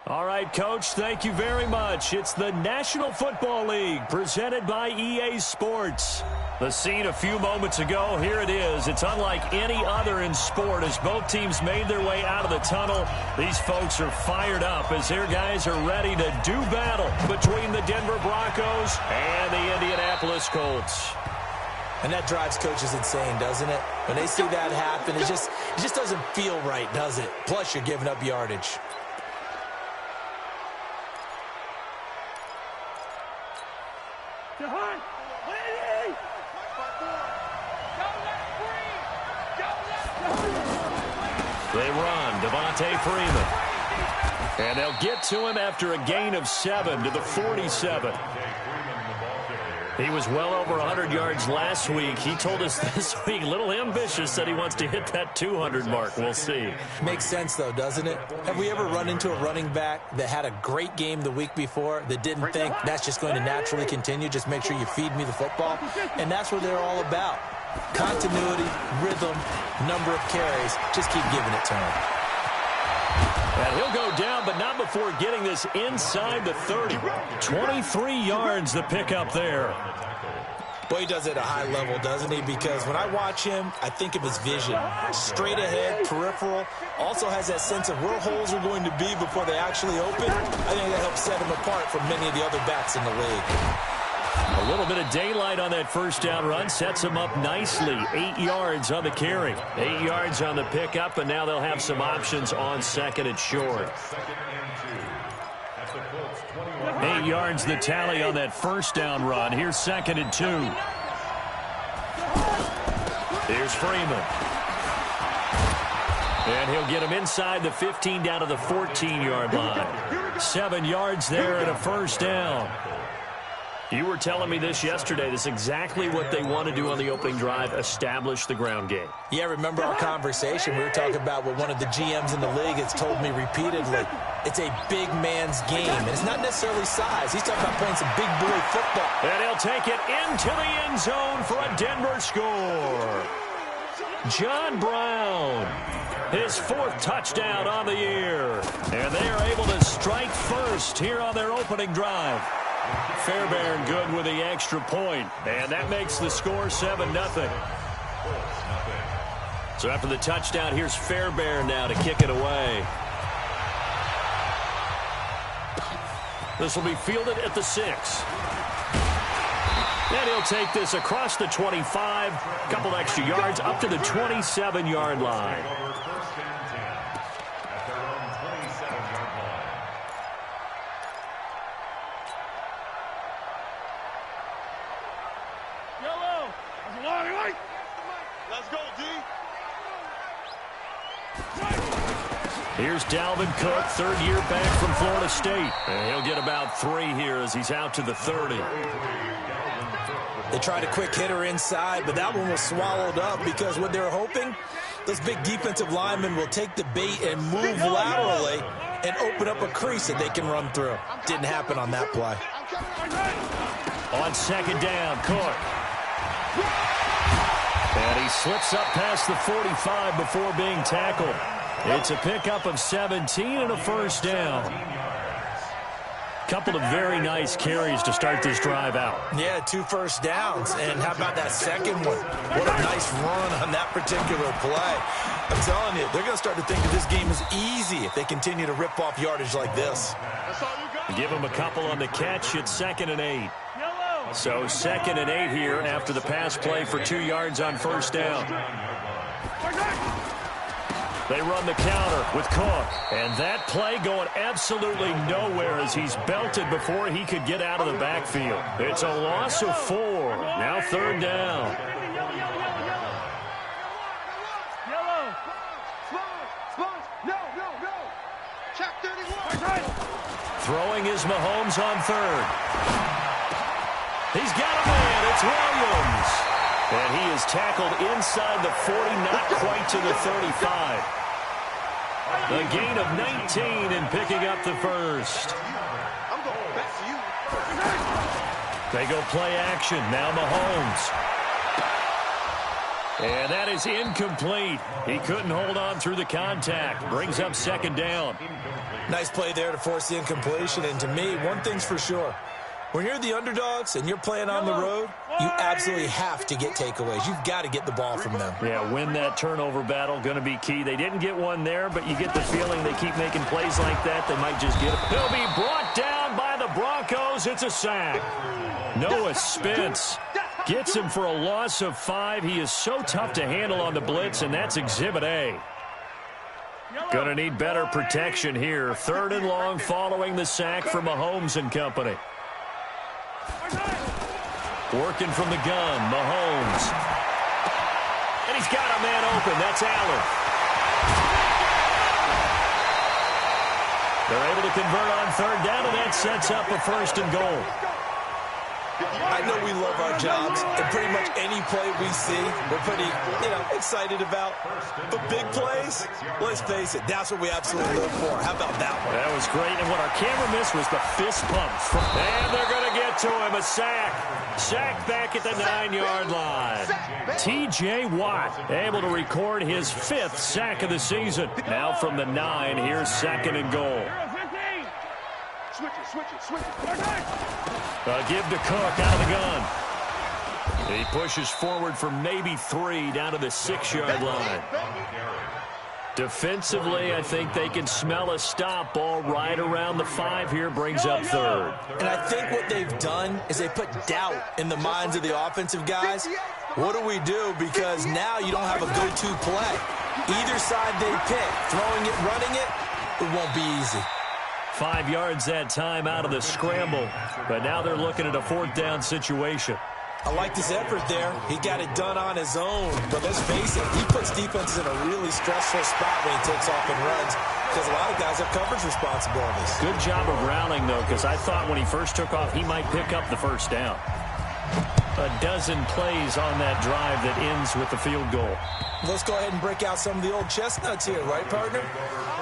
All right, Coach, thank you very much. It's the National Football League presented by EA Sports. The scene a few moments ago, here it is. It's unlike any other in sport as both teams made their way out of the tunnel. These folks are fired up as their guys are ready to do battle between the Denver Broncos and the Indianapolis Colts. And that drives coaches insane, doesn't it? When they see that happen, it just doesn't feel right, does it? Plus, you're giving up yardage. They run, Devontae Freeman. And they'll get to him after a gain of 7 to the 47. He was well over 100 yards last week. He told us this week, a little ambitious, that he wants to hit that 200 mark. We'll see. Makes sense, though, doesn't it? Have we ever run into a running back that had a great game the week before that didn't think that's just going to naturally continue? Just make sure you feed me the football. And that's what they're all about. Continuity, rhythm, number of carries. Just keep giving it to him. And he'll go down, but not before getting this inside the 30. 23 yards the pickup there. Boy, he does it at a high level, doesn't he? Because when I watch him, I think of his vision. Straight ahead, peripheral. Also has that sense of where holes are going to be before they actually open. I think that helps set him apart from many of the other backs in the league. A little bit of daylight on that first down run sets him up nicely. 8 yards on the carry. 8 yards on the pickup, and now they'll have some options on second and short. 8 yards the tally on that first down run. Here's second and 2. Here's Freeman. And he'll get him inside the 15 down to the 14-yard line. 7 yards there and a first down. You were telling me this yesterday. This is exactly what they want to do on the opening drive, establish the ground game. Yeah, remember our conversation? We were talking about what one of the GMs in the league has told me repeatedly. It's a big man's game, and it's not necessarily size. He's talking about playing some big boy football. And he'll take it into the end zone for a Denver score. John Brown, his 4th touchdown on the year. And they are able to strike first here on their opening drive. Fairbairn good with the extra point, and that makes the score 7-0. So after the touchdown, here's Fairbairn now to kick it away. This will be fielded at the 6. And he'll take this across the 25, a couple extra yards, up to the 27-yard line. Here's Dalvin Cook, 3rd year back from Florida State. And he'll get about 3 here as he's out to the 30. They tried a quick hitter inside, but that one was swallowed up because what they're hoping, those big defensive linemen will take the bait and move laterally and open up a crease that they can run through. Didn't happen on that play. On second down, Cook. And he slips up past the 45 before being tackled. It's a pickup of 17 and a first down. Couple of very nice carries to start this drive out. Yeah, 2 first downs. And how about that second one? What a nice run on that particular play. I'm telling you, they're going to start to think that this game is easy if they continue to rip off yardage like this. Give them a couple on the catch. It's 2nd and 8. So 2nd and 8 here after the pass play for 2 yards on first down. They run the counter with Cook. And that play going absolutely nowhere as he's belted before he could get out of the backfield. It's a loss of 4. Now 3rd down. Throwing is Mahomes on 3rd. He's got a man. It's Williams. And he is tackled inside the 40, not quite to the 35. A gain of 19 and picking up the first. They go play action. Now Mahomes. And that is incomplete. He couldn't hold on through the contact. Brings up second down. Nice play there to force the incompletion. And to me, one thing's for sure. When you're the underdogs and you're playing on the road, you absolutely have to get takeaways. You've got to get the ball from them. Yeah, win that turnover battle, going to be key. They didn't get one there, but you get the feeling they keep making plays like that, they might just get it. He'll be brought down by the Broncos. It's a sack. Noah Spence gets him for a loss of 5. He is so tough to handle on the blitz, and that's Exhibit A. Going to need better protection here. 3rd and long following the sack from Mahomes and company. Working from the gun, Mahomes. And he's got a man open. That's Allen. They're able to convert on 3rd down, and that sets up a 1st and goal. I know we love our jobs, and pretty much any play we see, we're pretty, excited about. But big plays, let's face it, that's what we absolutely live for. How about that one? That was great, and what our camera missed was the fist pump. And they're going to get to him, a sack. Sack back at the 9-yard line. T.J. Watt able to record his 5th sack of the season. Now from the 9, here's 2nd and goal. Switch it. Give to Cook out of the gun. He pushes forward for maybe 3 down to the 6-yard line. Defensively, I think they can smell a stop ball right around the 5 here, brings up 3rd. And I think what they've done is they put doubt in the minds of the offensive guys. What do we do? Because now you don't have a go-to play. Either side they pick, throwing it, running it, it won't be easy. 5 yards that time out of the scramble, but now they're looking at a 4th down situation. I like his effort there. He got it done on his own, but let's face it, he puts defenses in a really stressful spot when he takes off and runs because a lot of guys have coverage responsibilities. Good job of rallying, though, because I thought when he first took off, he might pick up the 1st down. A dozen plays on that drive that ends with the field goal. Let's go ahead and break out some of the old chestnuts here, right, partner?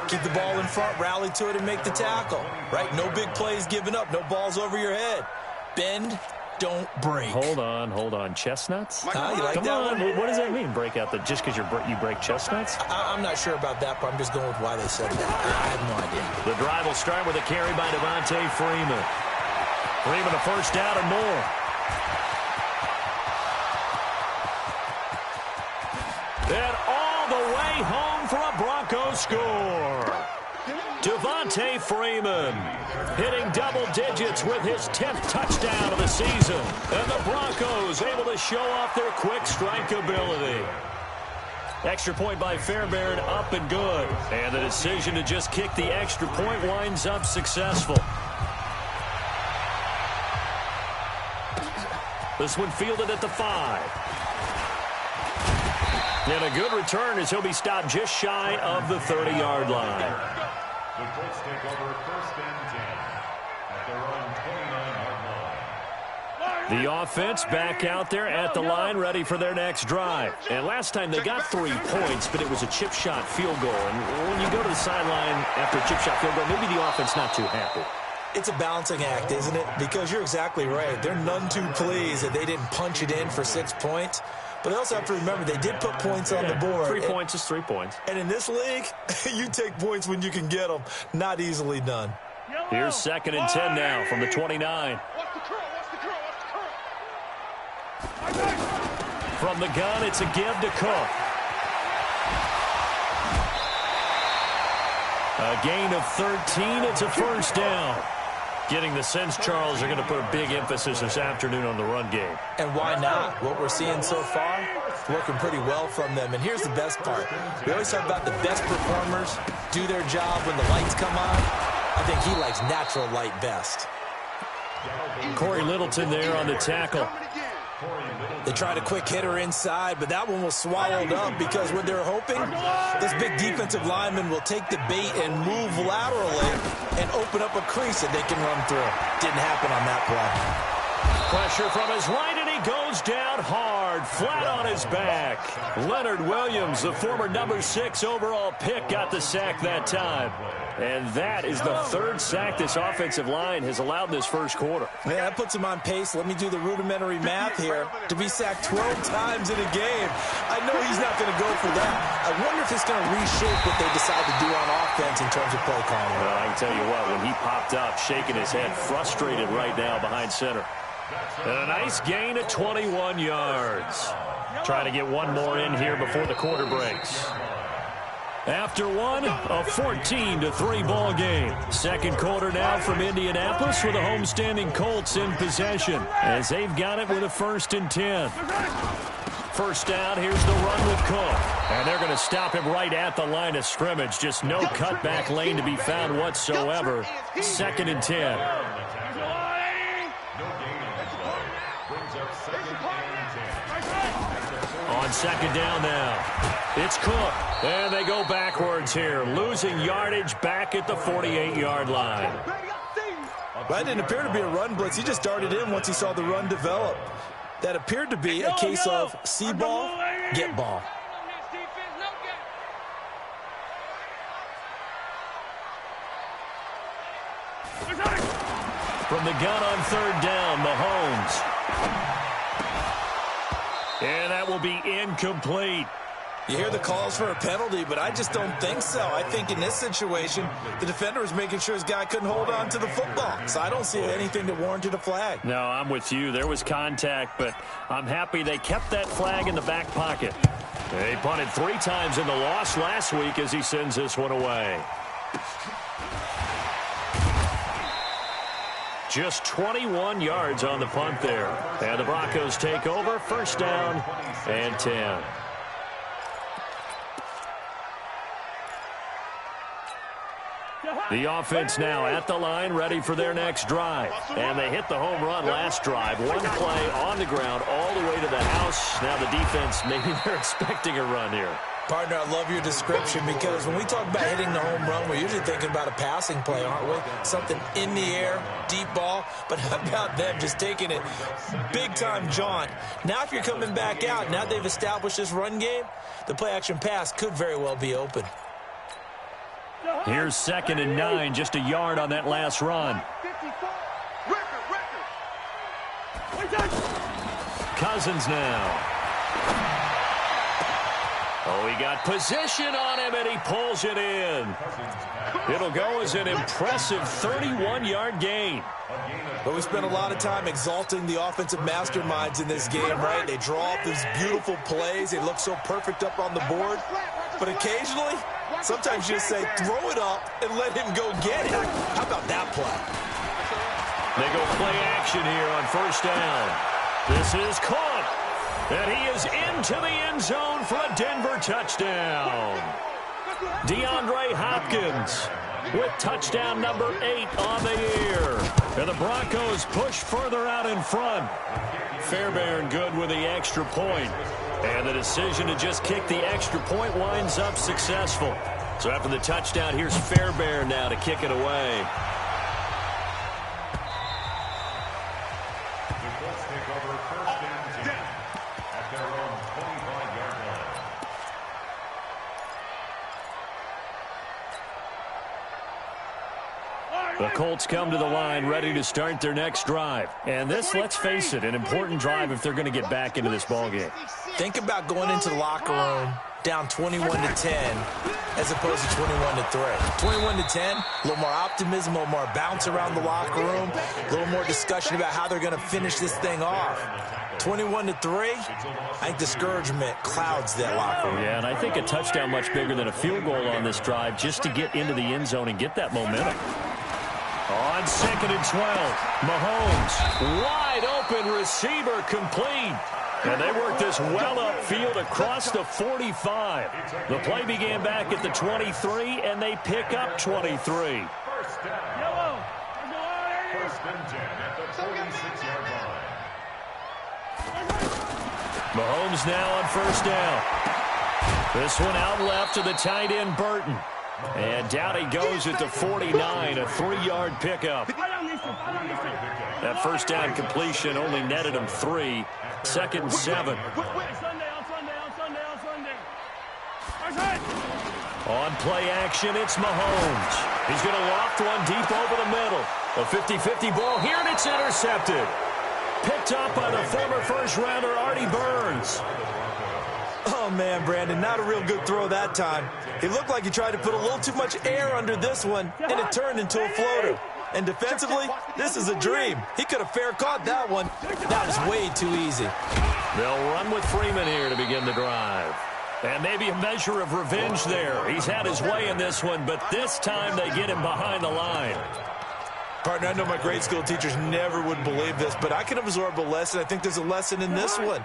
Keep the ball in front, rally to it, and make the tackle, right? No big plays given up, no balls over your head. Bend, don't break. Hold on. Chestnuts? You like Come that on. one? What does that mean, break out? Just because you break chestnuts? I'm not sure about that, but I'm just going with why they said that. I have no idea. The drive will start with a carry by Devontae Freeman. Freeman a 1st down and more. And all the way home for a Broncos score. Devontae Freeman hitting double digits with his 10th touchdown of the season. And the Broncos able to show off their quick strike ability. Extra point by Fairbairn, up and good. And the decision to just kick the extra point winds up successful. This one fielded at the 5. And a good return as he'll be stopped just shy of the 30-yard line. The Colts take over 1st and 10 at their own 29-yard line. The offense back out there at the line, ready for their next drive. And last time they got 3 points, but it was a chip shot field goal. And when you go to the sideline after a chip shot field goal, maybe the offense not too happy. It's a balancing act, isn't it? Because you're exactly right. They're none too pleased that they didn't punch it in for 6 points. But they also have to remember they did put points on the board. 3 points is 3 points. And in this league, you take points when you can get them. Not easily done. Here's 2nd and 10 now from the 29. From the gun, it's a give to Cook. A gain of 13. It's a 1st down. Getting the sense, Charles, they're going to put a big emphasis this afternoon on the run game. And why not? What we're seeing so far, it's working pretty well from them. And here's the best part. We always talk about the best performers do their job when the lights come on. I think he likes natural light best. Corey Littleton there on the tackle. They tried a quick hitter inside, but that one was swallowed up because what they're hoping, this big defensive lineman will take the bait and move laterally and open up a crease that they can run through. Didn't happen on that play. Pressure from his right, and he goes down hard, flat on his back. Leonard Williams, the former number 6 overall pick, got the sack that time. And that is the 3rd sack this offensive line has allowed this first quarter. Yeah, that puts him on pace. Let me do the rudimentary math here. To be sacked 12 times in a game, I know he's not going to go for that. I wonder if it's going to reshape what they decide to do on offense in terms of play calling. Well, I can tell you what, when he popped up, shaking his head, frustrated right now behind center. And a nice gain of 21 yards. Trying to get one more in here before the quarter breaks. After one, a 14-3 ball game. Second quarter now from Indianapolis with the homestanding Colts in possession as they've got it with a 1st and 10. First down, here's the run with Cook. And they're going to stop him right at the line of scrimmage. Just no cutback lane to be found whatsoever. 2nd and 10. On 2nd down now, it's Cook. And they go backwards here, losing yardage back at the 48-yard line. That didn't appear to be a run blitz. He just darted in once he saw the run develop. That appeared to be a case of see ball, get ball. From the gun on 3rd down, Mahomes. And that will be incomplete. You hear the calls for a penalty, but I just don't think so. I think in this situation, the defender was making sure his guy couldn't hold on to the football. So I don't see anything that warranted a flag. No, I'm with you. There was contact, but I'm happy they kept that flag in the back pocket. They punted 3 times in the loss last week as he sends this one away. Just 21 yards on the punt there. And the Broncos take over, 1st down and 10. The offense now at the line, ready for their next drive. And they hit the home run last drive. One play on the ground all the way to the house. Now the defense, maybe they're expecting a run here. Partner, I love your description because when we talk about hitting the home run, we're usually thinking about a passing play, aren't we? Something in the air, deep ball. But how about them just taking it big-time jaunt? Now if you're coming back out, now they've established this run game, the play-action pass could very well be open. Here's 2nd and 9, just a yard on that last run. Cousins now. Oh, he got position on him, and he pulls it in. It'll go as an impressive 31-yard gain. But we spent a lot of time exalting the offensive masterminds in this game, right? They draw up these beautiful plays. They look so perfect up on the board. But occasionally, sometimes you just say, throw it up and let him go get it. How about that play? They go play action here on 1st down. This is Cook. And he is into the end zone for a Denver touchdown. DeAndre Hopkins with touchdown number 8 on the year. And the Broncos push further out in front. Fairbairn good with the extra point. And the decision to just kick the extra point winds up successful. So after the touchdown, here's Fairbairn now to kick it away. The Colts come to the line ready to start their next drive. And this, let's face it, an important drive if they're going to get back into this ballgame. Think about going into the locker room down 21-10 as opposed to 21-3. 21-10, a little more optimism, a little more bounce around the locker room, a little more discussion about how they're going to finish this thing off. 21-3, I think discouragement clouds that locker room. Yeah, and I think a touchdown much bigger than a field goal on this drive just to get into the end zone and get that momentum. On 2nd and 12, Mahomes, wide open receiver, complete. And they work this well upfield across the 45. The play began back at the 23, and they pick up 23. First and 10 at the 46-yard line. Mahomes now on 1st down. This one out left to the tight end, Burton. And down he goes at the 49, a 3-yard pickup. That first down completion only netted him 3. 2nd and 7. On play action, it's Mahomes. He's going to loft one deep over the middle. A 50-50 ball here, and it's intercepted. Picked up by the former first-rounder, Artie Burns. Oh, man, Brandon, not a real good throw that time. It looked like he tried to put a little too much air under this one, and it turned into a floater. And defensively, this is a dream. He could have fair caught that one. That was way too easy. They'll run with Freeman here to begin the drive. And maybe a measure of revenge there. He's had his way in this one, but this time they get him behind the line. Partner, I know my grade school teachers never would believe this, but I can absorb a lesson. I think there's a lesson in this one.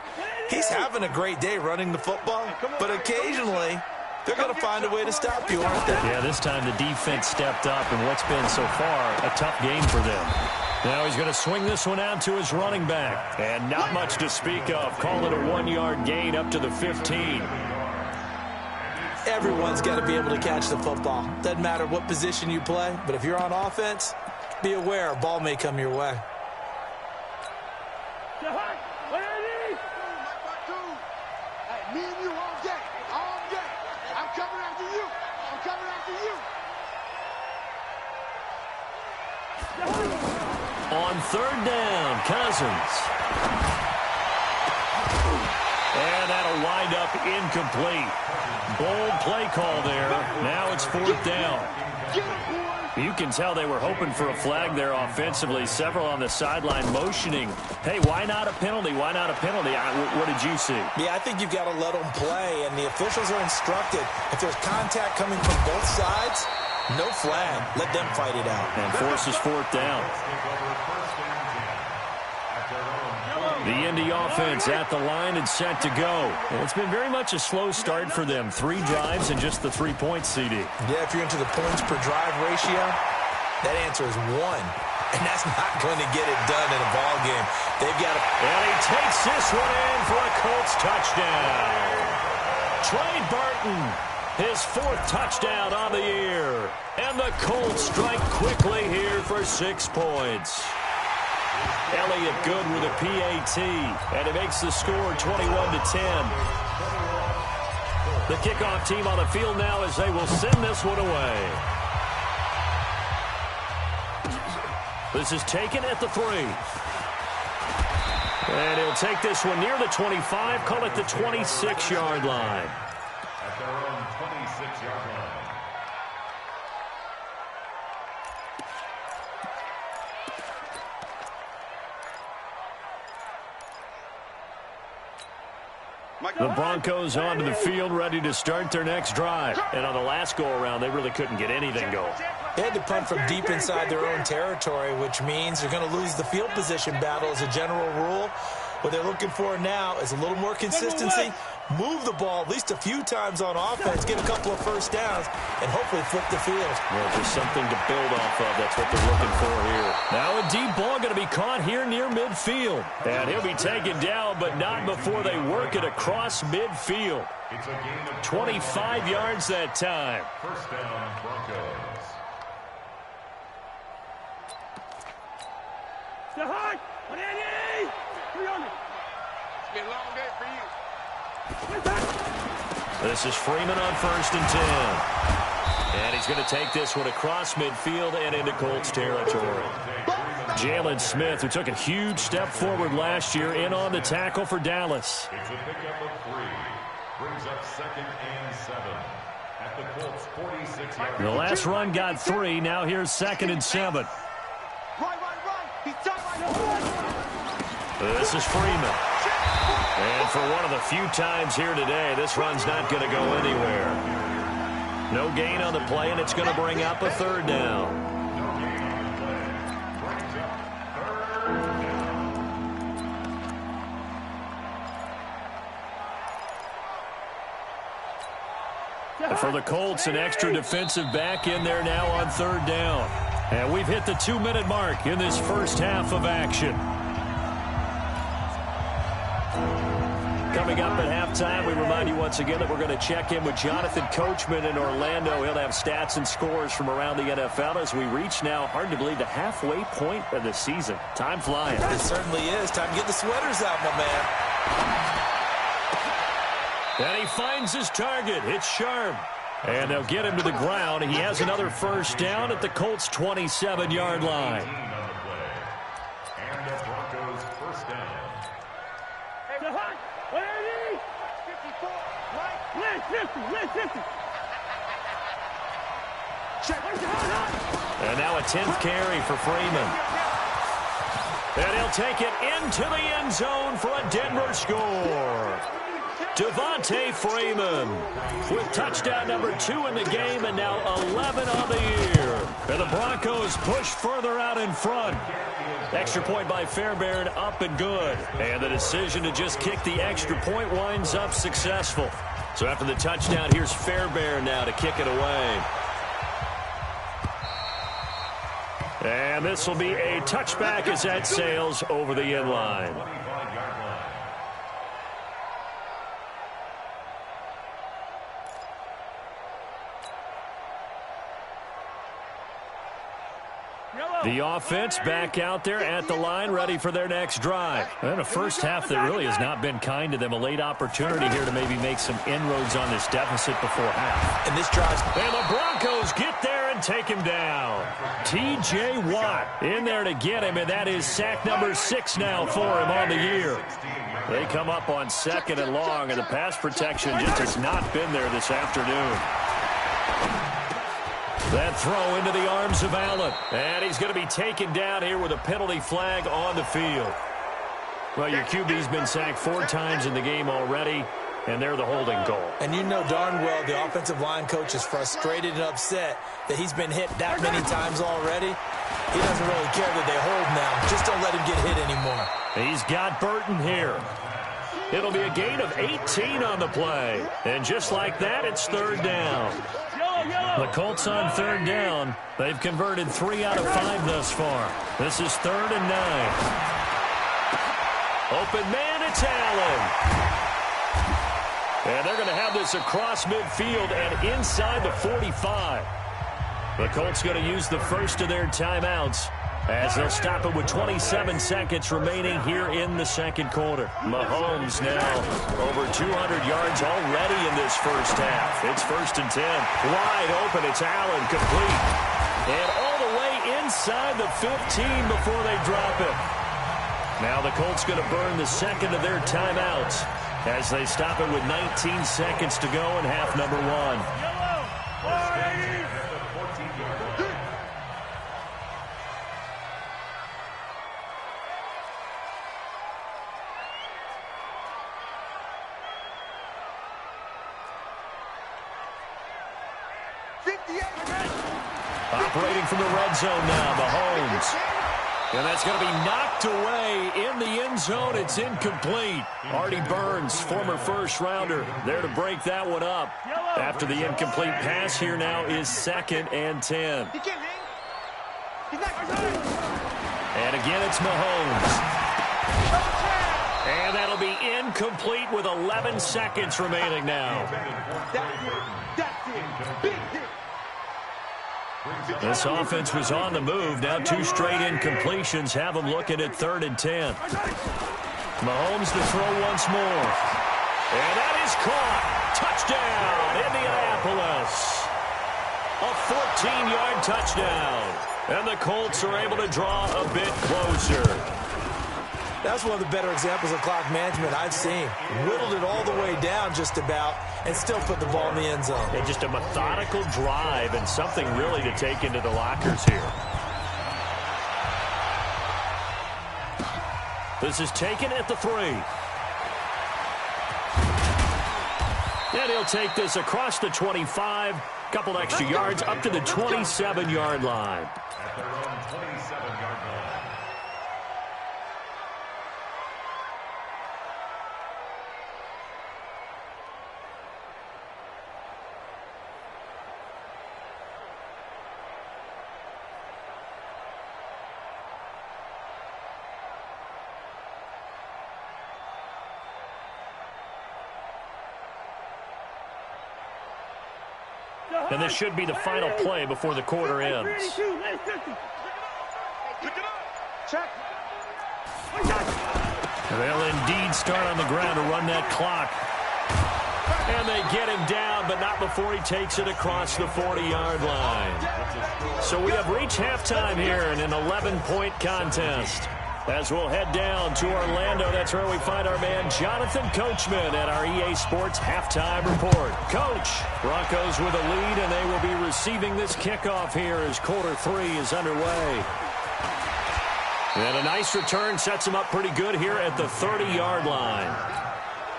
He's having a great day running the football, but occasionally they're going to find a way to stop you, aren't they? Yeah, this time the defense stepped up in what's been so far a tough game for them. Now he's going to swing this one out to his running back. And not much to speak of. Call it a 1-yard gain up to the 15. Everyone's got to be able to catch the football. Doesn't matter what position you play, but if you're on offense, be aware a ball may come your way. On 3rd down, Cousins. And that'll wind up incomplete. Bold play call there. Now it's 4th down. You can tell they were hoping for a flag there offensively. Several on the sideline motioning. Hey, why not a penalty? Why not a penalty? What did you see? Yeah, I think you've got to let them play, and the officials are instructed. If there's contact coming from both sides, no flag. Let them fight it out. And forces 4th down. The Indy offense at the line and set to go. It's been very much a slow start for them. 3 drives and just the 3 points, CD. Yeah, if you're into the points per drive ratio, that answer is 1. And that's not going to get it done in a ball game. They've got to... And he takes this one in for a Colts touchdown. Trey Burton, his 4th touchdown on the year. And the Colts strike quickly here for 6 points. Elliott good with a PAT, and it makes the score 21-10. The kickoff team on the field now as they will send this one away. This is taken at the 3. And he'll take this one near the 25, call it the 26-yard line. At their own 26-yard line. The Broncos onto the field, ready to start their next drive. And on the last go-around, they really couldn't get anything going. They had to punt from deep inside their own territory, which means they're going to lose the field position battle as a general rule. What they're looking for now is a little more consistency, move the ball at least a few times on offense, get a couple of first downs, and hopefully flip the field. Well, just something to build off of. That's what they're looking for here. Now a deep ball going to be caught here near midfield. And he'll be taken down, but not before they work it across midfield. 25 yards that time. First down, Broncos. It's been a long day for you. This is Freeman on 1st and 10. And he's going to take this one across midfield and into Colts territory. Jalen Smith, who took a huge step forward last year, in on the tackle for Dallas. It's a pickup of 3. Brings up 2nd and 7. At the Colts 46-yard line. The last run got 3. Now here's 2nd and 7. This is Freeman. And for one of the few times here today, this run's not going to go anywhere. No gain on the play, and it's going to bring up a 3rd down. For the Colts, an extra defensive back in there now on 3rd down. And we've hit the 2-minute mark in this first half of action. Coming up at halftime, we remind you once again that we're going to check in with Jonathan Coachman in Orlando. He'll have stats and scores from around the NFL as we reach now, hard to believe, the halfway point of the season. Time flying. It certainly is. Time to get the sweaters out, my man. And he finds his target. It's Sharp. And they'll get him to the ground. He has another first down at the Colts' 27-yard line. And the Broncos first down. And now a 10th carry for Freeman. And he'll take it into the end zone for a Denver score. Devontae Freeman with touchdown number 2 in the game and now 11 on the year. And the Broncos push further out in front. Extra point by Fairbairn, up and good. And the decision to just kick the extra point winds up successful. So after the touchdown, here's Fairbairn now to kick it away. And this will be a touchback as that sails over the end line. The offense back out there at the line, ready for their next drive. And a first half that really has not been kind to them. A late opportunity here to maybe make some inroads on this deficit before half. And this drive. And the Broncos get there and take him down. T.J. Watt in there to get him, and that is sack number 6 now for him on the year. They come up on 2nd and long, and the pass protection just has not been there this afternoon. That throw into the arms of Allen. And he's going to be taken down here with a penalty flag on the field. Well, your QB's been sacked 4 times in the game already, and they're the holding goal. And you know darn well the offensive line coach is frustrated and upset that he's been hit that many times already. He doesn't really care that they hold now. Just don't let him get hit anymore. He's got Burton here. It'll be a gain of 18 on the play. And just like that, it's 3rd down. The Colts on 3rd down. They've converted 3 out of 5 thus far. This is 3rd and 9. Open man, it's Allen. And they're going to have this across midfield and inside the 45. The Colts going to use the first of their timeouts as they'll stop it with 27 seconds remaining here in the second quarter. Mahomes now over 200 yards already in this first half. It's 1st and 10. Wide open. It's Allen complete. And all the way inside the 15 before they drop it. Now the Colts going to burn the second of their timeouts as they stop it with 19 seconds to go in half number 1. Operating from the red zone now, Mahomes. And that's going to be knocked away in the end zone. It's incomplete. Artie Burns, former first-rounder, there to break that one up. After the incomplete pass, here now is 2nd and 10. And again, it's Mahomes. And that'll be incomplete with 11 seconds remaining now. This offense was on the move. Now 2 straight incompletions have them looking at 3rd and 10. Mahomes to throw once more. And that is caught. Touchdown, Indianapolis. A 14-yard touchdown. And the Colts are able to draw a bit closer. That's one of the better examples of clock management I've seen. Whittled it all the way down just about and still put the ball in the end zone. And just a methodical drive and something really to take into the lockers here. This is taken at the 3. And he'll take this across the 25. Couple extra yards up to the 27-yard line. At their own 27-yard line. And this should be the final play before the quarter ends. They'll indeed start on the ground to run that clock. And they get him down, but not before he takes it across the 40-yard line. So we have reached halftime here in an 11-point contest. As we'll head down to Orlando, that's where we find our man Jonathan Coachman at our EA Sports Halftime Report. Coach, Broncos with a lead, and they will be receiving this kickoff here as quarter 3 is underway. And a nice return sets them up pretty good here at the 30-yard line.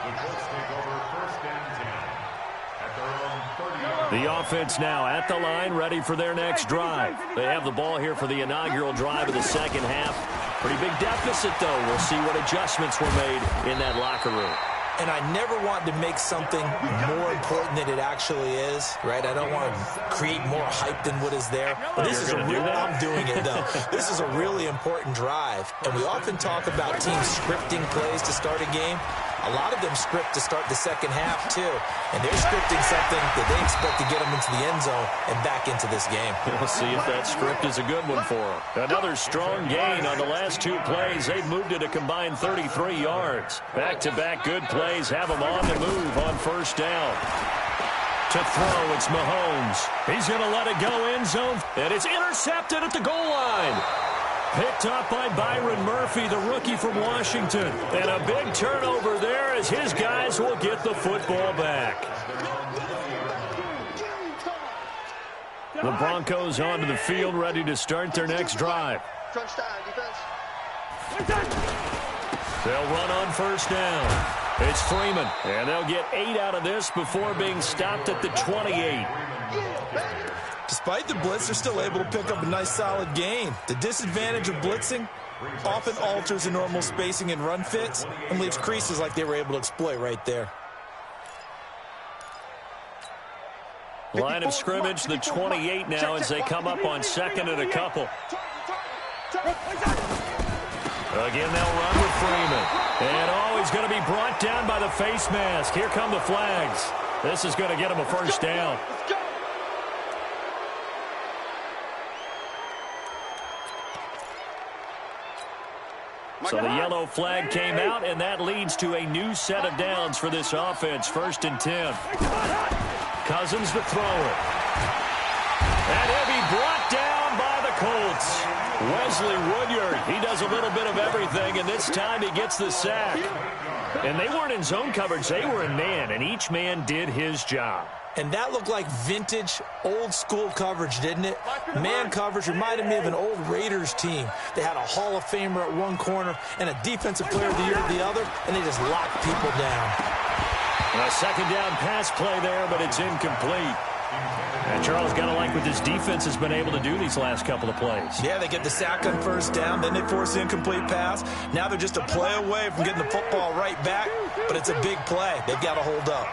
The Colts take over first and 10 at their own 30-yard line. The offense now at the line, ready for their next drive. They have the ball here for the inaugural drive of the second half. Pretty big deficit, though. We'll see what adjustments were made in that locker room. And I never want to make something more important than it actually is, right? I don't want to create more hype than what is there. But this is I'm doing it, though. This is a really important drive. And we often talk about teams scripting plays to start a game. A lot of them script to start the second half, too. And they're scripting something that they expect to get them into the end zone and back into this game. We'll see if that script is a good one for them. Another strong gain on the last 2 plays. They've moved it a combined 33 yards. Back-to-back good plays have them on the move on first down. To throw, it's Mahomes. He's going to let it go end zone, and it's intercepted at the goal line. Picked up by Byron Murphy, the rookie from Washington. And a big turnover there as his guys will get the football back. The Broncos onto the field, ready to start their next drive. They'll run on first down. It's Freeman, and they'll get 8 out of this before being stopped at the 28. Despite the blitz, they're still able to pick up a nice solid gain. The disadvantage of blitzing often alters the normal spacing and run fits and leaves creases like they were able to exploit right there. Line of scrimmage, the 28 now as they come up on second and a couple. Again, they'll run with Freeman. And he's going to be brought down by the face mask. Here come the flags. This is going to get him a first down. So the yellow flag came out, and that leads to a new set of downs for this offense. First and 10. Cousins to throw it. And he'll be brought down by the Colts. Wesley Woodyard, he does a little bit of everything, and this time he gets the sack. And they weren't in zone coverage, they were in man, and each man did his job. And that looked like vintage, old-school coverage, didn't it? Man coverage reminded me of an old Raiders team. They had a Hall of Famer at one corner and a Defensive Player of the Year at the other, and they just locked people down. And a second down pass play there, but it's incomplete. And Charles, got to like what this defense has been able to do these last couple of plays. Yeah, they get the sack on first down, then they force the incomplete pass. Now they're just a play away from getting the football right back, but it's a big play. They've got to hold up.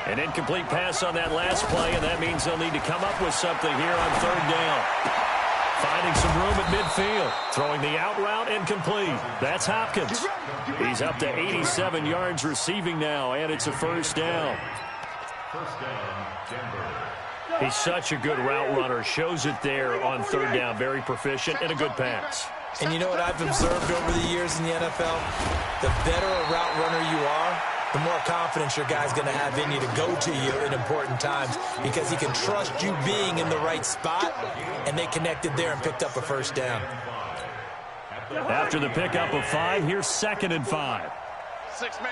An incomplete pass on that last play, and that means they'll need to come up with something here on third down. Finding some room at midfield. Throwing the out route incomplete. That's Hopkins. He's up to 87 yards receiving now, and it's a first down. First down, Denver. He's such a good route runner. Shows it there on third down. Very proficient and a good pass. And you know what I've observed over the years in the NFL? The better a route runner you are, the more confidence your guy's going to have in you to go to you in important times because he can trust you being in the right spot, and they connected there and picked up a first down. After the pickup of 5, here's second and 5. 6 man.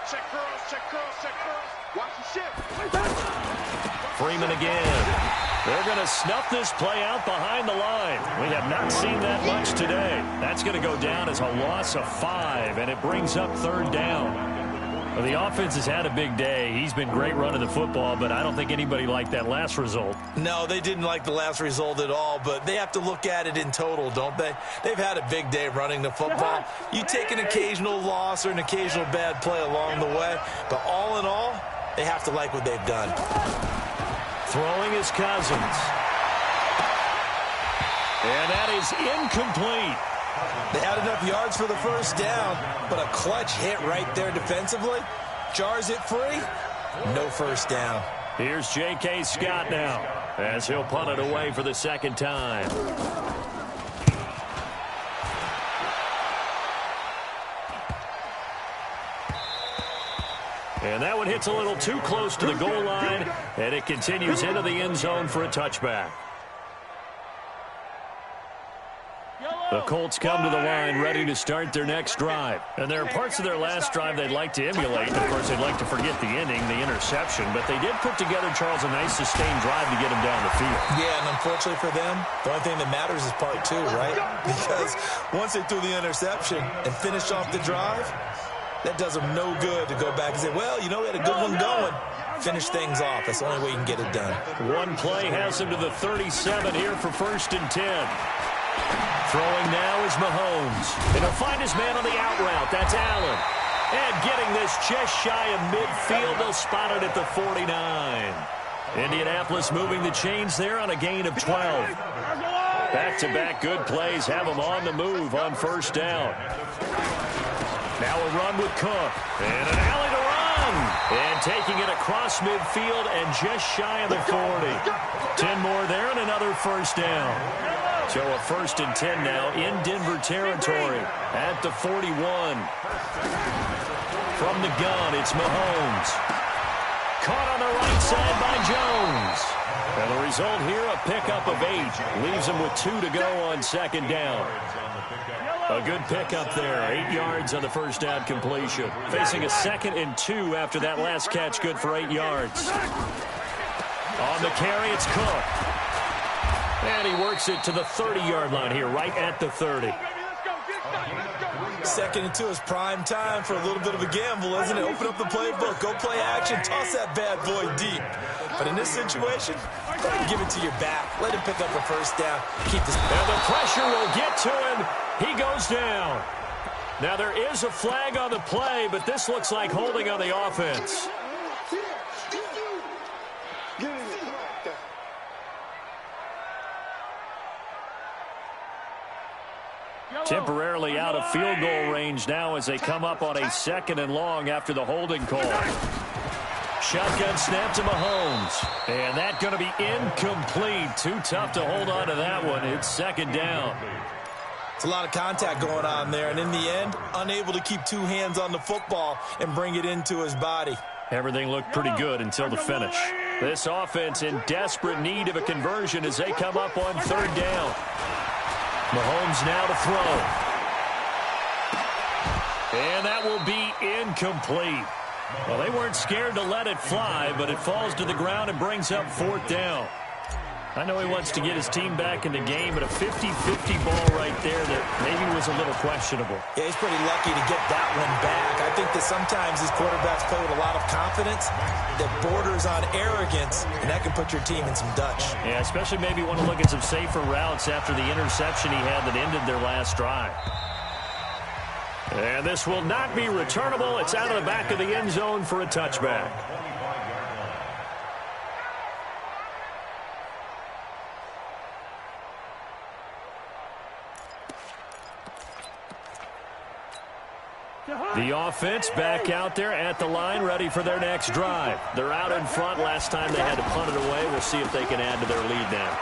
Check curls, check curls, check curls. Watch the shit. Freeman again. They're going to snuff this play out behind the line. We have not seen that much today. That's going to go down as a loss of 5, and it brings up third down. Well, the offense has had a big day. He's been great running the football, but I don't think anybody liked that last result. No, they didn't like the last result at all, but they have to look at it in total, don't they? They've had a big day running the football. You take an occasional loss or an occasional bad play along the way, but all in all, they have to like what they've done. Throwing is Cousins. And that is incomplete. They had enough yards for the first down, but a clutch hit right there defensively jars it free. No first down. Here's J.K. Scott now as he'll punt it away for the second time. And that one hits a little too close to the goal line, and it continues into the end zone for a touchback. The Colts come to the line ready to start their next drive. And there are parts of their last drive they'd like to emulate. Of course, they'd like to forget the ending, the interception. But they did put together, Charles, a nice sustained drive to get him down the field. Yeah, and unfortunately for them, the only thing that matters is part two, right? Because once they threw the interception and finished off the drive, that does them no good to go back and say, well, you know, we had a good one going. Finish things off. That's the only way you can get it done. One play has him to the 37 here for 1st and 10. Throwing now is Mahomes. And he'll find his man on the out route. That's Allen. And getting this just shy of midfield. They'll spot it at the 49. Indianapolis moving the chains there on a gain of 12. Back-to-back good plays have them on the move on 1st down. Now a run with Cook. And an alley to run. And taking it across midfield and just shy of the 40. 10 more there and another 1st down. So a 1st and 10 now in Denver territory at the 41. From the gun, it's Mahomes. Caught on the right side by Jones. And the result here, a pickup of 8. Leaves him with 2 to go on 2nd down. A good pickup there. 8 yards on the 1st down completion. Facing a 2nd and 2 after that last catch, good for 8 yards. On the carry, it's Cook. And he works it to the 30-yard line here, right at the 30. 2nd and 2 is prime time for a little bit of a gamble, isn't it? Open up the playbook, go play action, toss that bad boy deep. But in this situation, go ahead and give it to your back. Let him pick up a 1st down. Keep this. And the pressure will get to him. He goes down. Now there is a flag on the play, but this looks like holding on the offense. Temporarily out of field goal range now as they come up on a 2nd and long after the holding call. Shotgun snap to Mahomes. And that's going to be incomplete. Too tough to hold on to that one. It's 2nd down. It's a lot of contact going on there. And in the end, unable to keep 2 hands on the football and bring it into his body. Everything looked pretty good until the finish. This offense in desperate need of a conversion as they come up on 3rd down. Mahomes now to throw. And that will be incomplete. Well, they weren't scared to let it fly, but it falls to the ground and brings up 4th down. I know he wants to get his team back in the game, but a 50-50 ball right there that maybe was a little questionable. Yeah, he's pretty lucky to get that one back. I think that sometimes these quarterbacks play with a lot of confidence that borders on arrogance, and that can put your team in some Dutch. Yeah, especially maybe want to look at some safer routes after the interception he had that ended their last drive. And this will not be returnable. It's out of the back of the end zone for a touchback. The offense back out there at the line, ready for their next drive. They're out in front. Last time they had to punt it away. We'll see if they can add to their lead now.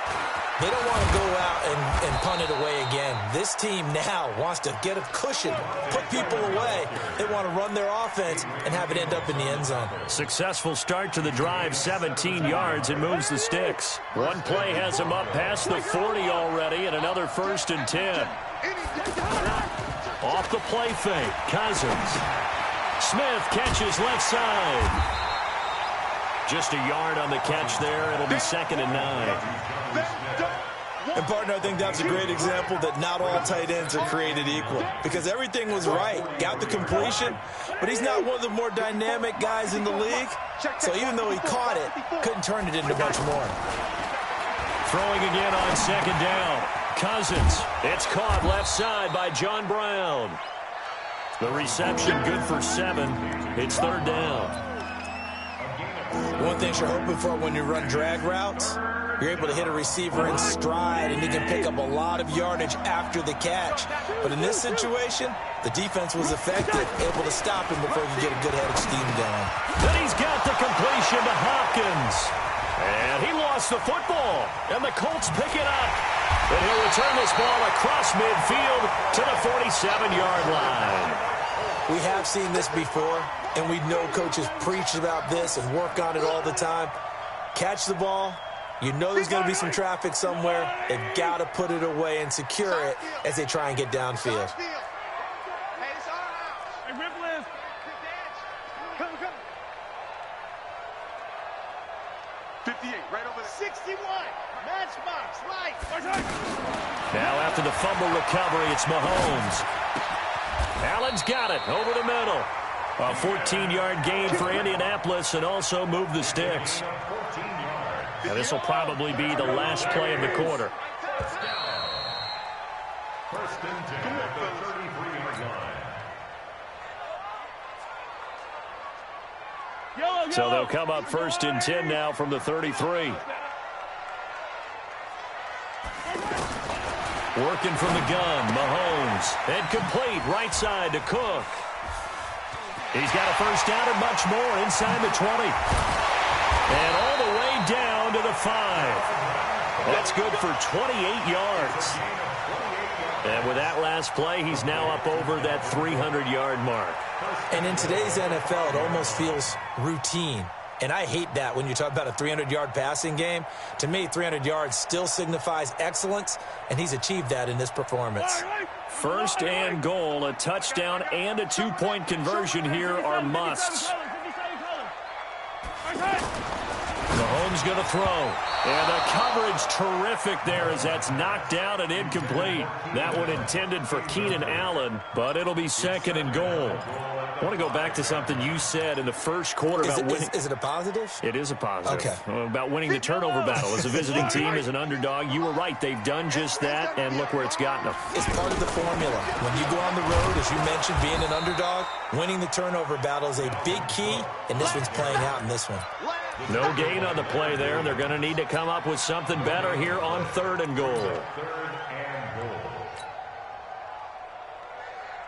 They don't want to go out and punt it away again. This team now wants to get a cushion, put people away. They want to run their offense and have it end up in the end zone. Successful start to the drive, 17 yards, and moves the sticks. One play has him up past the 40 already, and another 1st and 10. Off the play fake, Cousins. Smith catches left side. Just a yard on the catch there. It'll be 2nd and 9. And, partner, I think that's a great example that not all tight ends are created equal. Because everything was right. Got the completion, but he's not one of the more dynamic guys in the league. So even though he caught it, couldn't turn it into much more. Throwing again on 2nd down. Cousins. It's caught left side by John Brown. The reception good for 7. It's 3rd down. One thing you're hoping for when you run drag routes, you're able to hit a receiver in stride, and he can pick up a lot of yardage after the catch. But in this situation, the defense was effective, able to stop him before he could get a good head of steam going. Then he's got the completion to Hopkins. And he lost the football, and the Colts pick it up. And he'll return this ball across midfield to the 47-yard line. We have seen this before, and we know coaches preach about this and work on it all the time. Catch the ball. You know there's going to be some traffic somewhere. They've got to put it away and secure it as they try and get downfield. 58, right over there. 61, matchbox, right. Now after the fumble recovery, it's Mahomes. Allen's got it over the middle. A 14-yard gain for Indianapolis and also move the sticks. Now this will probably be the last play of the quarter. First and 10 at the 33-yard line. So they'll come up first and 10 now from the 33. Working from the gun, Mahomes. And complete right side to Cook. He's got a first down and much more inside the 20. And all the way down to the 5. That's good for 28 yards. And with that last play, he's now up over that 300-yard mark. And in today's NFL, it almost feels routine. And I hate that when you talk about a 300-yard passing game. To me, 300 yards still signifies excellence, and he's achieved that in this performance. First and goal, a touchdown and a two-point conversion here are musts. Mahomes going to throw. And the coverage terrific there as that's knocked down and incomplete. That one intended for Keenan Allen, but it'll be second and goal. I want to go back to something you said in the first quarter about winning. Is it a positive? It is a positive. Okay. About winning the turnover battle. As a visiting team, as an underdog, you were right. They've done just that, and look where it's gotten them. It's part of the formula. When you go on the road, as you mentioned, being an underdog, winning the turnover battle is a big key, and this one's playing out in this one. No gain on the play there. They're going to need to come up with something better here on third and goal.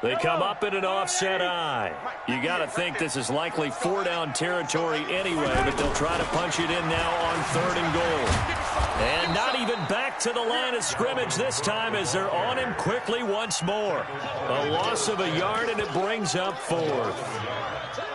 They come up in an offset eye. You got to think this is likely four-down territory anyway, but they'll try to punch it in now on third and goal. And not even back to the line of scrimmage this time as they're on him quickly once more. A loss of a yard, and it brings up fourth.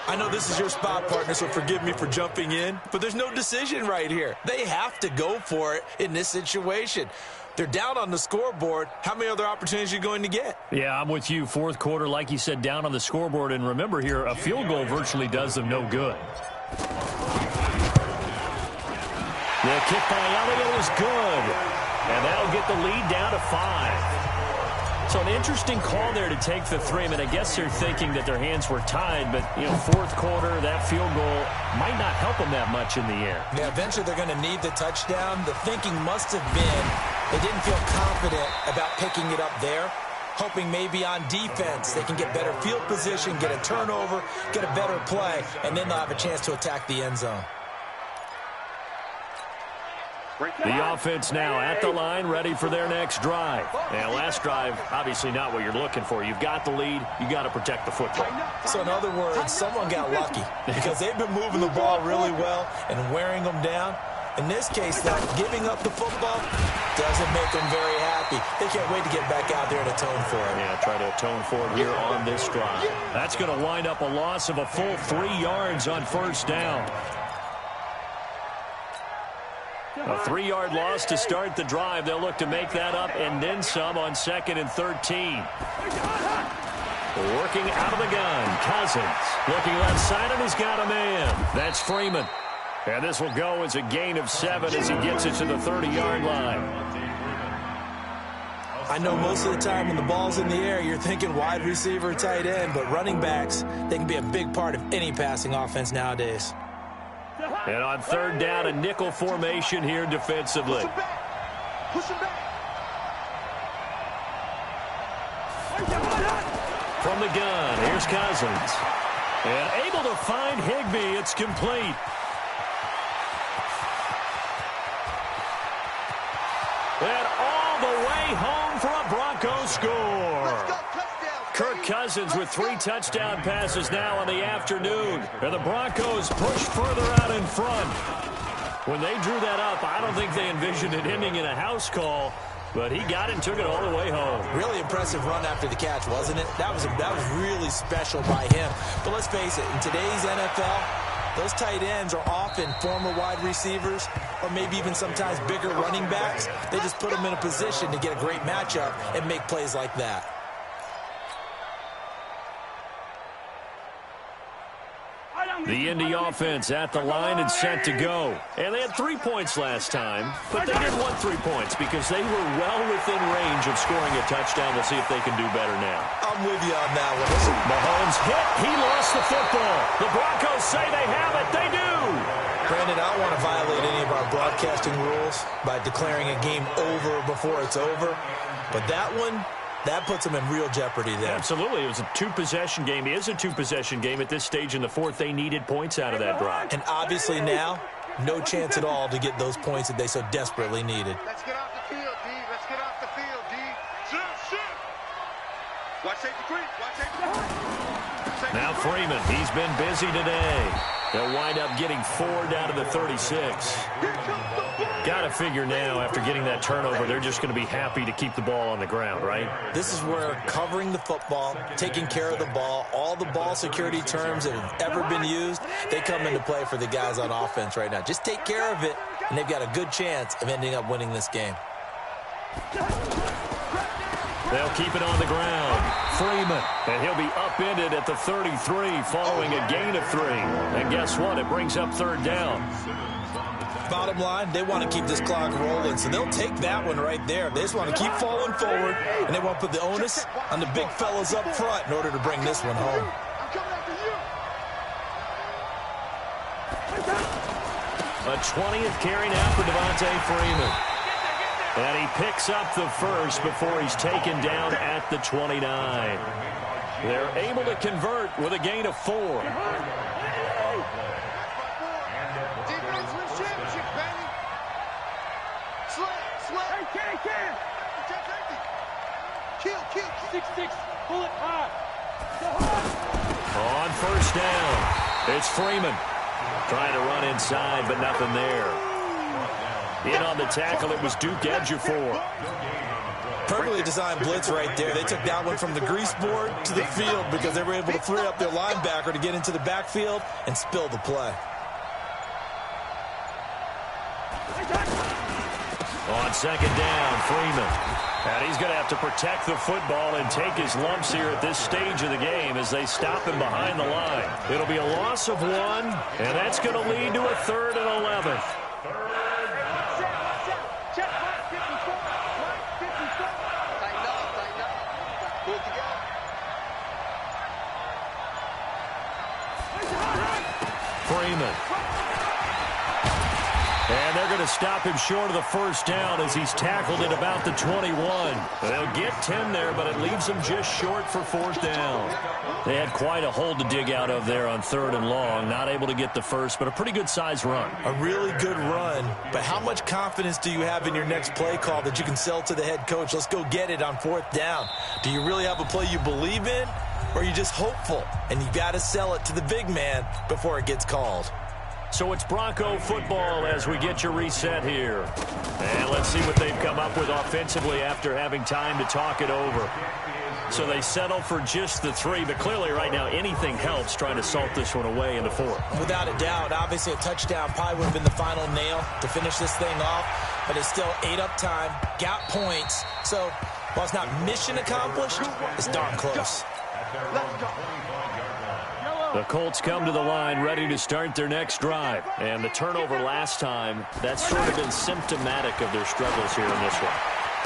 I know this is your spot, partner, so forgive me for jumping in, but there's no decision right here. They have to go for it in this situation. They're down on the scoreboard. How many other opportunities are you going to get? Yeah, I'm with you. Fourth quarter, like you said, down on the scoreboard. And remember here, a field goal virtually does them no good. The kick by Elliott is good. And that'll get the lead down to 5. So an interesting call there to take the 3. I mean, I guess they're thinking that their hands were tied, but, you know, fourth quarter, that field goal might not help them that much in the air. Yeah, eventually they're going to need the touchdown. The thinking must have been they didn't feel confident about picking it up there, hoping maybe on defense they can get better field position, get a turnover, get a better play, and then they'll have a chance to attack the end zone. The offense now at the line, ready for their next drive. And last drive, obviously not what you're looking for. You've got the lead. You got to protect the football. So in other words, someone got lucky because they've been moving the ball really well and wearing them down. In this case, though, giving up the football doesn't make them very happy. They can't wait to get back out there and atone for it. Yeah, try to atone for it here on this drive. That's going to wind up a loss of a full 3 yards on first down. A 3-yard loss to start the drive. They'll look to make that up and then some on second and 13. Working out of the gun, Cousins. Looking left side, and he's got a man. That's Freeman. And this will go as a gain of 7 as he gets it to the 30-yard line. I know most of the time when the ball's in the air, you're thinking wide receiver, tight end, but running backs, they can be a big part of any passing offense nowadays. And on third down, a nickel formation here defensively. Push him back. From the gun, here's Cousins. And able to find Higbee. It's complete. score. Kirk Cousins with 3 touchdown passes now in the afternoon. And the Broncos push further out in front. When they drew that up, I don't think they envisioned it ending in a house call. But he got it and took it all the way home. Really impressive run after the catch, wasn't it? That was really special by him. But let's face it, in today's NFL, those tight ends are often former wide receivers or maybe even sometimes bigger running backs. They just put them in a position to get a great matchup and make plays like that. The Indy offense at the line and set to go. And they had 3 points last time, but they didn't want 3 points because they were well within range of scoring a touchdown. We'll see if they can do better now. I'm with you on that one. Listen, Mahomes hit. He lost the football. The Broncos say they have it. They do. Brandon, I don't want to violate any of our broadcasting rules by declaring a game over before it's over, but that one, that puts them in real jeopardy there. Absolutely. It was a 2-possession game. It is a 2-possession game at this stage in the fourth. They needed points out of that drive. And obviously now, no chance at all to get those points that they so desperately needed. Let's get off the field, D. Let's get off the field, D. Shoot. Watch safety creep. Watch safety creep. Now Freeman, he's been busy today. They'll wind up getting 4 down to the 36. Got to figure now, after getting that turnover, they're just going to be happy to keep the ball on the ground, right? This is where covering the football, taking care of the ball, all the ball security terms that have ever been used, they come into play for the guys on offense right now. Just take care of it, and they've got a good chance of ending up winning this game. They'll keep it on the ground. Freeman, and he'll be upended at the 33 following a gain of 3. And guess what? It brings up 3rd down. Bottom line, they want to keep this clock rolling, so they'll take that one right there. They just want to keep falling forward, and they want to put the onus on the big fellas up front in order to bring this one home. A 20th carry now for Devontae Freeman. And he picks up the first before he's taken down at the 29. They're able to convert with a gain of 4. On 1st down, it's Freeman. Trying to run inside, but nothing there. In on the tackle, it was Duke Ejiofor. Perfectly designed blitz right there. They took that one from the grease board to the field because they were able to free up their linebacker to get into the backfield and spill the play. On 2nd down, Freeman. And he's going to have to protect the football and take his lumps here at this stage of the game as they stop him behind the line. It'll be a loss of 1, and that's going to lead to a 3rd and 11. Freeman. And they're going to stop him short of the 1st down as he's tackled at about the 21. They'll get 10 there, but it leaves them just short for 4th down. They had quite a hole to dig out of there on 3rd and long. Not able to get the first, but a pretty good-sized run. A really good run, but how much confidence do you have in your next play call that you can sell to the head coach? Let's go get it on 4th down. Do you really have a play you believe in, or are you just hopeful? And you got to sell it to the big man before it gets called. So it's Bronco football as we get your reset here. And let's see what they've come up with offensively after having time to talk it over. So they settle for just the 3, but clearly right now anything helps trying to salt this one away in the 4th. Without a doubt, obviously a touchdown probably would have been the final nail to finish this thing off, but it's still ate up time, got points. So while it's not mission accomplished, it's darn close. The Colts come to the line ready to start their next drive. And the turnover last time, that's sort of been symptomatic of their struggles here in this one.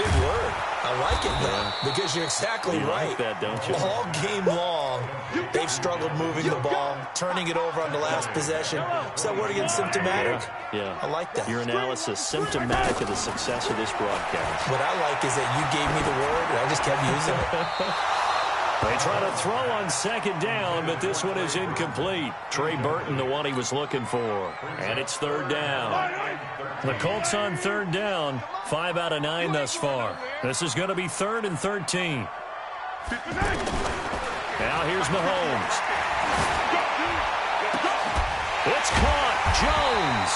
Big word. I like it, though, because you're exactly right. Like that, don't you? All game long, they've struggled moving the ball, turning it over on the last possession. Is that word again, symptomatic? Yeah. I like that. Your analysis, symptomatic of the success of this broadcast. What I like is that you gave me the word, and I just kept using it. They try to throw on second down, but this one is incomplete. Trey Burton, the one he was looking for. And it's third down. The Colts on third down, 5 out of 9 thus far. This is going to be 3rd and 13. Now here's Mahomes. It's caught. Jones.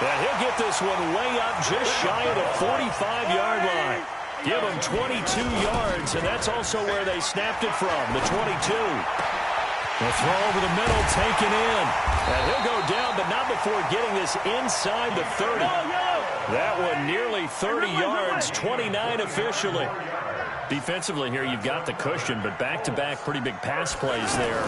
And he'll get this one way up just shy of the 45-yard line. Give him 22 yards, and that's also where they snapped it from, the 22. The throw over the middle, taken in. And he'll go down, but not before getting this inside the 30. That one nearly 30 yards, 29 officially. Defensively here, you've got the cushion, but back-to-back pretty big pass plays there.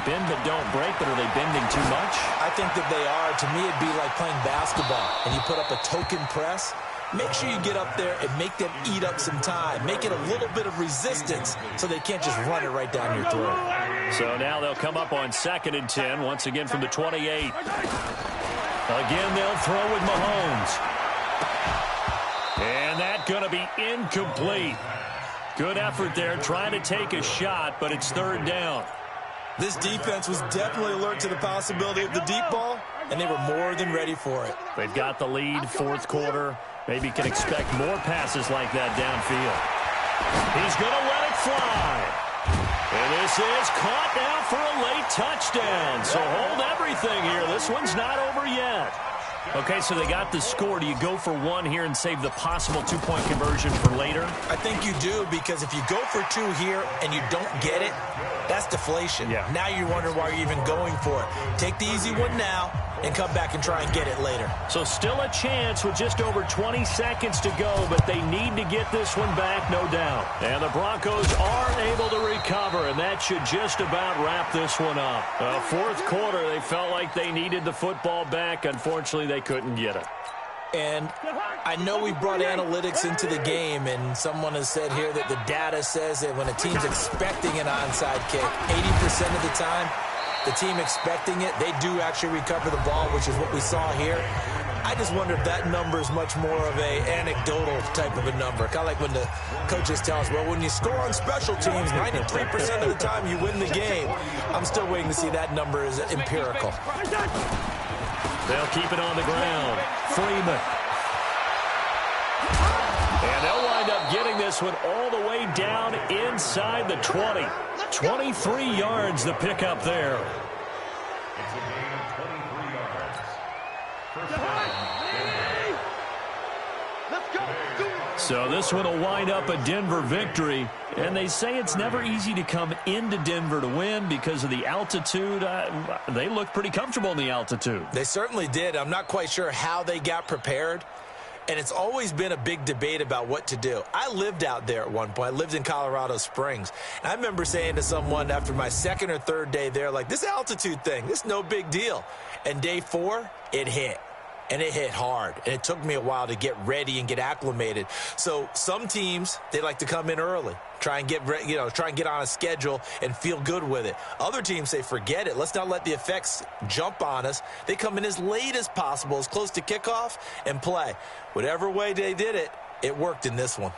Bend but don't break, but are they bending too much? I think that they are. To me, it'd be like playing basketball, and you put up a token press. Make sure you get up there and make them eat up some time. Make it a little bit of resistance so they can't just run it right down your throat. So now they'll come up on 2nd and 10, once again from the 28. Again, they'll throw with Mahomes. And that's going to be incomplete. Good effort there, trying to take a shot, but it's 3rd down. This defense was definitely alert to the possibility of the deep ball, and they were more than ready for it. They've got the lead, 4th quarter. Maybe can expect more passes like that downfield. He's going to let it fly. And this is caught now for a late touchdown. So hold everything here. This one's not over yet. Okay, so they got the score. Do you go for one here and save the possible 2-point conversion for later? I think you do, because if you go for 2 here and you don't get it, that's deflation. Yeah. Now you wonder why you're even going for it. Take the easy one now and come back and try and get it later. So still a chance with just over 20 seconds to go, but they need to get this one back, no doubt. And the Broncos are able to recover, and that should just about wrap this one up. 4th quarter, they felt like they needed the football back. Unfortunately, they couldn't get it. And I know we brought analytics into the game, and someone has said here that the data says that when a team's expecting an onside kick, 80% of the time, the team expecting it, they do actually recover the ball, which is what we saw here. I just wonder if that number is much more of a anecdotal type of a number. Kind of like when the coaches tell us, well, when you score on special teams, 93% of the time you win the game. I'm still waiting to see that number is empirical. They'll keep it on the ground. Freeman. And they'll wind up getting this one all the way down inside the 20. 23 yards the pickup there. It's a gain of 23 yards. First down. So this one will wind up a Denver victory. And they say it's never easy to come into Denver to win because of the altitude. They look pretty comfortable in the altitude. They certainly did. I'm not quite sure how they got prepared. And it's always been a big debate about what to do. I lived out there at one point. I lived in Colorado Springs. And I remember saying to someone after my 2nd or 3rd day there, like, this altitude thing, this is no big deal. And day 4, it hit. And it hit hard. And it took me a while to get ready and get acclimated. So some teams, they like to come in early, try and get on a schedule and feel good with it. Other teams say, forget it. Let's not let the effects jump on us. They come in as late as possible, as close to kickoff, and play. Whatever way they did it, it worked in this one.